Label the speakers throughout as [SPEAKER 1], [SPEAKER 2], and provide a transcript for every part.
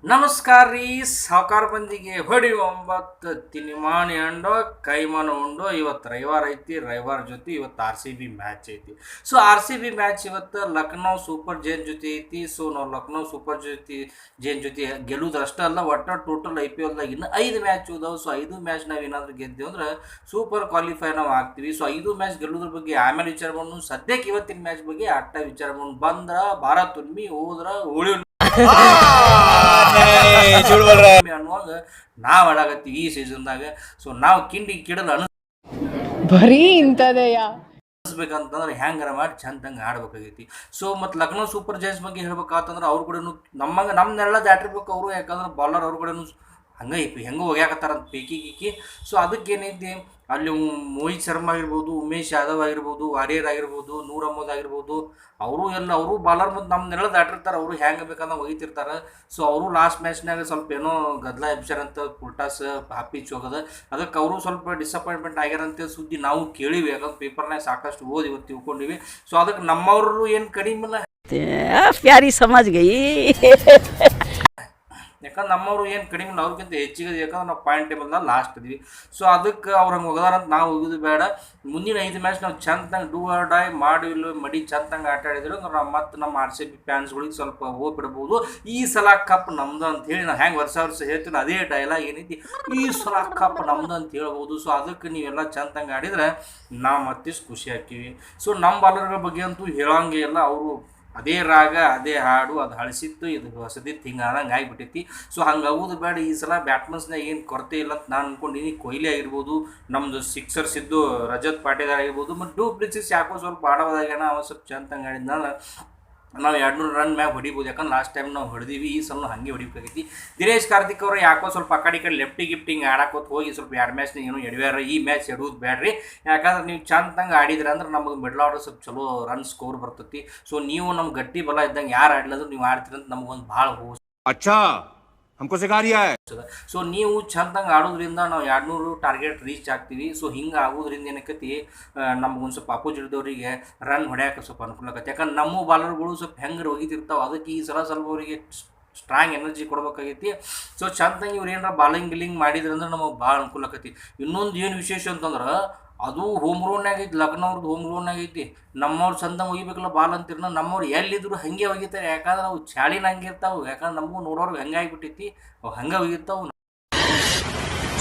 [SPEAKER 1] ನಮಸ್ಕಾರ ರೀ ಸಾವುಕಾರ ಮಂದಿಗೆ ಹೊಡಿ ಒಂಬತ್ತು ತಿನಿಮಾನಿ ಅಂಡೋ ಕೈಮಾನ ಉಂಡೋ ಇವತ್ತು ರವಿವಾರ ಐತಿ ರವಿವಾರ ಜೊತೆ ಇವತ್ತು ಆರ್ ಸಿ ಬಿ ಮ್ಯಾಚ್ ಐತಿ. So R C B match ಇವತ್ತು ಲಕ್ನೋ ಸೂಪರ್ ಜೈನ್ ಜೊತೆ ಐತಿ. ಸೊ ನಾವು ಲಕ್ನೋ ಸೂಪರ್ ಜೈನ್ ಜೊತೆ ಗೆಲ್ಲುವುದು ಅಷ್ಟೇ ಅಲ್ಲ, ಒಟ್ಟು ಟೋಟಲ್ ಐ ಪಿ ಎಲ್ದಾಗ ಇನ್ನು 5 ಮ್ಯಾಚ್ ಉದಾವು. ಸೊ 5 ಮ್ಯಾಚ್ ನಾವು ಏನಾದರೂ ಗೆದ್ದೇವೆ ಅಂದ್ರೆ ಸೂಪರ್ ಕ್ವಾಲಿಫೈ ನಾವು ಆಗ್ತೀವಿ. ಸೊ 5 ಮ್ಯಾಚ್ ಗೆಲ್ಲೋದ್ರ ಬಗ್ಗೆ ಆಮೇಲೆ ವಿಚಾರ ಮಾಡೋಣ. ಸದ್ಯಕ್ಕೆ ಇವತ್ತಿನ ಮ್ಯಾಚ್ ಬಗ್ಗೆ ಅಟ್ಟ ವಿಚಾರ ಮಾಡೋಣ. ಬಂದ್ರ ಭಾರ ತುಂಬಿ ಹೋದ್ರ ಉಳಿ ಅನ್ನುವಾಗ ನಾವು ಆಡಾಗತ್ತೀವಿ ಈ ಸೀಸನ್ದಾಗ. ಸೊ ನಾವು ಕಿಡಲು
[SPEAKER 2] ಬರೀ ಇಂಥದೆಯ
[SPEAKER 1] ಅನಿಸ್ಬೇಕಂತಂದ್ರೆ ಹೆಂಗಾರ ಮಾಡಿ ಚಂದಂಗೆ ಆಡ್ಬೇಕಾಗೈತಿ. ಸೊ ಮತ್ತು ಲಕ್ನೋ ಸೂಪರ್ ಜೈನ್ಸ್ ಬಗ್ಗೆ ಹೇಳ್ಬೇಕಾತಂದ್ರೆ ಅವ್ರು ಕೂಡ ನಮ್ಮನ್ನೆಲ್ಲ ದಾಟಿರ್ಬೇಕು ಅವರು. ಯಾಕಂದ್ರೆ ಬಾಲರ್ ಅವ್ರು ಕೂಡ ಹಂಗೆ ಹೆಂಗೆ ಹೋಗ್ಯಾಕತ್ತಾರ ಅಂತ ಪೇಕಿ. ಸೊ ಅದಕ್ಕೇನೈತಿ, ಅಲ್ಲಿ ಮೋಹಿತ್ ಶರ್ಮಾ ಆಗಿರ್ಬೋದು, ಉಮೇಶ್ ಯಾದವ್ ಆಗಿರ್ಬೋದು, ವಾರಿಯರ್ ಆಗಿರ್ಬೋದು, ನೂರ್ ಅಹ್ಮದ್ ಆಗಿರ್ಬೋದು, ಅವರು ಬಾಲರ್ ಮತ್ತು ನಮ್ಮನ್ನೆಲ್ಲ ದಾಟಿರ್ತಾರೆ. ಅವರು ಹೆಂಗೆ ಬೇಕಂದ್ರೆ ಒಗಿತಿರ್ತಾರೆ. ಸೊ ಅವರು ಲಾಸ್ಟ್ ಮ್ಯಾಚ್ನಾಗ ಸ್ವಲ್ಪ ಏನೋ ಗದ್ದಲ ಎಬ್ಸ್ಯಾರ ಅಂತ ಪುಲ್ಟಾಸ್ ಹಾಪಿಚ್ ಹೋಗೋದ. ಅದಕ್ಕೆ ಅವರು ಸ್ವಲ್ಪ ಡಿಸಪಾಯಿಂಟ್ಮೆಂಟ್ ಆಗ್ಯಾರಂತ ಸುದ್ದಿ ನಾವು ಕೇಳಿವಿ. ಯಾಕಂದ್ರೆ ಪೇಪರ್ನಾಗ ಸಾಕಷ್ಟು ಓದಿ ಇವತ್ತು ತಿಳ್ಕೊಂಡಿವಿ. ಸೊ ಅದಕ್ಕೆ ನಮ್ಮವರು ಏನು ಕಡಿಮೆ ಇಲ್ಲ,
[SPEAKER 2] ಪ್ಯಾರಿ ಸಮಾಜ್ ಗೈ.
[SPEAKER 1] ಯಾಕಂದ್ರೆ ನಮ್ಮವರು ಏನು ಕಡಿಮೆ ಇಲ್ಲ, ಅವ್ರಿಗಿಂತ ಹೆಚ್ಚಿಗೆ. ಯಾಕಂದ್ರೆ ನಾವು ಪಾಯಿಂಟ್ ಟೇಬಲ್ದಾಗ ಲಾಸ್ಟ್ ಇದೀವಿ. ಸೊ ಅದಕ್ಕೆ ಅವ್ರು ಹಂಗೆ ಹೋಗದಾರಂತ ನಾವು ಹೋಗೋದು ಬೇಡ. ಮುಂದಿನ 5 ಮ್ಯಾಚ್ ನಾವು ಚಂದಂಗೆ ಡೂ ಆರ್ ಡೈ ಮಡಿ ಚಂದಂಗೆ ಆಟ ಆಡಿದ್ರು ಅಂದ್ರೆ ನಾವು ಮತ್ತು ನಮ್ಮ ಆರ್ ಸಿ ಬಿ ಫ್ಯಾನ್ಸ್ಗಳಿಗೆ ಸ್ವಲ್ಪ ಹೋಗ್ಬಿಡ್ಬೋದು. ಈ ಸಲ ಕಪ್ ನಮ್ದು ಅಂತ ಹೇಳಿ ನಾವು ಹೆಂಗೆ ವರ್ಷ ಹೇಳ್ತೀನಿ ಅದೇ ಡೈಲಾಗ್ ಏನೈತಿ, ಈ ಸಲ ಕಪ್ ನಮ್ದು ಅಂತ ಹೇಳ್ಬೋದು. ಸೊ ಅದಕ್ಕೆ ನೀವೆಲ್ಲ ಚಂದಂಗೆ ಆಡಿದ್ರೆ ನಾವು ಮತ್ತಿಷ್ಟು ಖುಷಿ ಹಾಕೀವಿ. ಸೊ ನಮ್ಮ ಬಾಲರ್ಗಳ ಬಗ್ಗೆ ಅಂತೂ ಹೇಳಂಗೆ ಇಲ್ಲ. ಅವರು ಅದೇ ರಾಗ ಅದೇ ಹಾಡು, ಅದು ಹಳಸಿತ್ತು, ಇದು ಹೊಸದಿತ್ತು, ಹಿಂಗೆ ಆದಂಗೆ ಆಗಿಬಿಟ್ಟೈತಿ. ಸೊ ಹಂಗಾಗೋದು ಬೇಡ. ಈ ಸಲ ಬ್ಯಾಟ್ಮನ್ಸ್ನಾಗ ಏನು ಕೊರತೆ ಇಲ್ಲ ಅಂತ ನಾನು ಅಂದ್ಕೊಂಡಿನಿ. ಕೊಹ್ಲಿ ಆಗಿರ್ಬೋದು, ನಮ್ಮದು ಸಿಕ್ಸರ್ಸ್ ಇದ್ದು ರಜತ್ ಪಾಟೀದಾರ್ ಆಗಿರ್ಬೋದು, ಮತ್ತು ಡೂ ಪ್ಲೇಸಿಸ್ ಯಾಕೋ ಸ್ವಲ್ಪ ಆಡೋದಾಗ್ಯಾನ, ಅವನು ಸ್ವಲ್ಪ ಚಂದಂಗೆ ಆಡಿದ್ನಂದ್ರೆ ನಾವು 200 ರನ್ ಮ್ಯಾಗ ಹೊಡಿಬೋದು. ಯಾಕಂದ್ರೆ ಲಾಸ್ಟ್ ಟೈಮ್ ನಾವು ಹೊಡೆದೀವಿ, ಈ ಸಲ ಹಾಗೆ ಹೊಡಿಬೇಕಾಗೈತಿ. ದಿನೇಶ್ ಕಾರ್ತಿಕ್ ಅವರು ಯಾಕೋ ಸ್ವಲ್ಪ ಆ ಕಡೆ ಲೆಫ್ಟಿಂಗ್ ಆಡಕೋತ ಹೋಗಿ ಸ್ವಲ್ಪ 2 ಮ್ಯಾಚ್ನಾಗ ಏನೋ ಎಡವ್ಯಾರ. ಈ ಮ್ಯಾಚ್ ಎಡುವುದು ಬೇಡ್ರಿ. ಯಾಕಂದ್ರೆ ನೀವು ಚಂದಂಗೆ ಆಡಿದ್ರೆ ಅಂದ್ರೆ ನಮಗೆ ಮಿಡ್ಲ್ ಆರ್ಡರ್ ಸ್ವಲ್ಪ ಚಲೋ ರನ್ ಸ್ಕೋರ್ ಬರ್ತೈತಿ. ಸೊ ನೀವು ನಮ್ಗೆ ಗಟ್ಟಿ ಬಲ ಇದ್ದಂಗೆ ಯಾರು ಆಡ್ಲಂದ್ರೆ ನೀವು ಆಡ್ತೀರಂತ ನಮಗೊಂದು ಭಾಳ
[SPEAKER 3] ಅಚ್ಚಾ हमको सिखा रिया है.
[SPEAKER 1] ಸೊ ನೀವು ಚಂದಂಗೆ ಆಡೋದ್ರಿಂದ ನಾವು 200 ಟಾರ್ಗೆಟ್ ರೀಚ್ ಆಗ್ತೀವಿ. ಸೊ ಹಿಂಗೆ ಆಗೋದ್ರಿಂದ ಏನಕ್ಕತಿ, ನಮ್ಗೊಂದು ಸ್ವಲ್ಪ ಅಪೋಸಿಟ್ದವರಿಗೆ ರನ್ ಹೊಡ್ಯಾಕೆ ಸ್ವಲ್ಪ ಅನುಕೂಲ ಆಗತ್ತೆ. ಯಾಕಂದ್ರೆ ನಮ್ಮ ಬಾಲರ್ಗಳು ಸ್ವಲ್ಪ ಹೆಂಗೆ ಒಗಿತಿರ್ತಾವೆ. ಅದಕ್ಕೆ ಈ ಸಲ ಸ್ವಲ್ಪ ಅವರಿಗೆ ಸ್ಟ್ರಾಂಗ್ ಎನರ್ಜಿ ಕೊಡ್ಬೇಕಾಗೈತಿ. ಸೊ ಚಂದಂಗೆ ಇವ್ರು ಏನಾರ ಬಾಲಿಂಗ್ ಮಾಡಿದ್ರಂದ್ರೆ ನಮಗೆ ಭಾಳ ಅನುಕೂಲ ಆಕೈತಿ. ಇನ್ನೊಂದು ಏನು ವಿಶೇಷ ಅಂತಂದ್ರೆ ಅದು ಹೋಮ್ ಗ್ರೌಂಡ್ನಾಗ ಐತಿ, ಲಕ್ನೋರ್ದು ಹೋಮ್ ಗ್ರೌಂಡ್ನಾಗ ಐತಿ. ನಮ್ಮವ್ರು ಚಂದಂಗೆ ಒಗಿಬೇಕಲ್ಲ ಬಾಲ್ ಅಂತಿರ್ನ, ನಮ್ಮವ್ರು ಎಲ್ಲಿದ್ರು ಹಂಗೆ ಒಗಿತಾರೆ. ಯಾಕಂದ್ರೆ ಅವು ಚಾಳಿನ ಹಂಗೆ ಇರ್ತಾವೆ. ಯಾಕಂದ್ರೆ ನಮಗೂ ನೋಡೋರ್ಗೆ ಹಂಗೆ ಆಗಿಬಿಟ್ಟೈತಿ, ಅವು ಹಂಗೆ ಒಗಿರ್ತಾವೆ.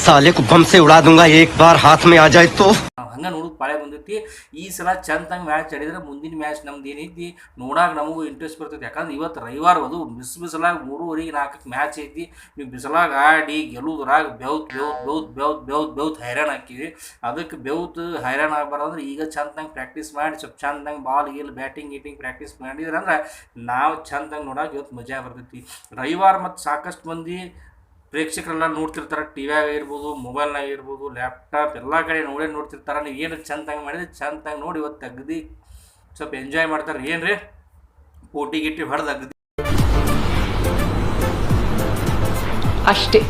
[SPEAKER 4] साले को बम से उड़ा दूंगा एक बार हाथ में आ जाए तो.
[SPEAKER 1] ನಾವು ಹಂಗೆ ನೋಡೋದು ಪಾಳೆ ಬಂದೈತಿ. ಈ ಸಲ ಚಂದಂಗೆ ಮ್ಯಾಚ್ ಆಡಿದ್ರೆ ಮುಂದಿನ ಮ್ಯಾಚ್ ನಮ್ದು ಏನೈತಿ ನೋಡಾಗ ನಮಗೂ ಇಂಟ್ರೆಸ್ಟ್ ಬರ್ತೈತಿ. ಯಾಕಂದ್ರೆ ಇವತ್ತು ರವಿವಾರ ಅದು ಬಿಸಲಾಗ 3:30-4 ಮ್ಯಾಚ್ ಐತಿ. ನೀವು ಬಿಸಲಾಗ ಆಡಿ ಗೆಲ್ಲುದ್ರಾಗ ಬೆವ್ತ್ ಹೈರಾಣ ಹಾಕಿವಿ. ಅದಕ್ಕೆ ಹೈರಾಣ ಆಗ್ಬಾರ್ದಂದ್ರೆ ಈಗ ಚಂದಂಗೆ ಪ್ರಾಕ್ಟೀಸ್ ಮಾಡಿ ಸ್ವಲ್ಪ ಚಂದಂಗೆ ಬಾಲ್ ಬ್ಯಾಟಿಂಗ್ ಪ್ರಾಕ್ಟೀಸ್ ಮಾಡಿದ್ರಂದ್ರೆ ನಾವು ಚಂದಂಗೆ ನೋಡಾಗ ಇವತ್ತು ಮಜಾ ಬರ್ತೈತಿ. ರವಿವಾರ ಮತ್ತು ಸಾಕಷ್ಟು ಮಂದಿ ಪ್ರೇಕ್ಷಕರೆಲ್ಲ ನೋಡ್ತಿರ್ತಾರೆ. ಟಿವಿಯಾಗ ಇರ್ಬೋದು, ಮೊಬೈಲ್ನಾಗ ಇರ್ಬೋದು, ಲ್ಯಾಪ್ಟಾಪ್ ಎಲ್ಲ ಕಡೆ ನೋಡ್ತಿರ್ತಾರೆ. ನೀವು ಏನು ಚಂದಂಗೆ ಮಾಡಿದ್ರೆ ಚಂದಂಗೆ ನೋಡಿ ಇವತ್ತು ಅಗದಿ ಸ್ವಲ್ಪ ಎಂಜಾಯ್ ಮಾಡ್ತಾರೆ. ಏನು ರೀ ಗಿಟ್ಟಿ ಹೊಡೆದು ಅಗದಿ
[SPEAKER 2] ಅಷ್ಟೇ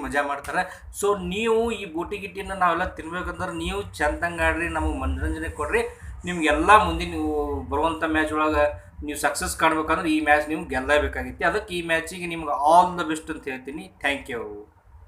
[SPEAKER 1] ಮಜಾ ಮಾಡ್ತಾರೆ. ಸೊ ನೀವು ಈ ಗಿಟ್ಟಿನ ನಾವೆಲ್ಲ ತಿನ್ಬೇಕಂದ್ರೆ ನೀವು ಚಂದಂಗೆ ಆಡ್ರಿ, ನಮಗೆ ಮನೋರಂಜನೆ ಕೊಡ್ರಿ. ನಿಮಗೆಲ್ಲ ಮುಂದೆ ನೀವು ಬರುವಂಥ ಮ್ಯಾಚ್ ಒಳಗೆ ನೀವು ಸಕ್ಸಸ್ ಕಾಣ್ಬೇಕಂದ್ರೆ ಈ ಮ್ಯಾಚ್ ನಿಮ್ಗೆ ಗೆಲ್ಲಬೇಕಾಗಿತ್ತು. ಅದಕ್ಕೆ ಈ ಮ್ಯಾಚಿಗೆ ನಿಮ್ಗೆ ಆಲ್ ದ ಬೆಸ್ಟ್ ಅಂತ ಹೇಳ್ತೀನಿ. Thank you.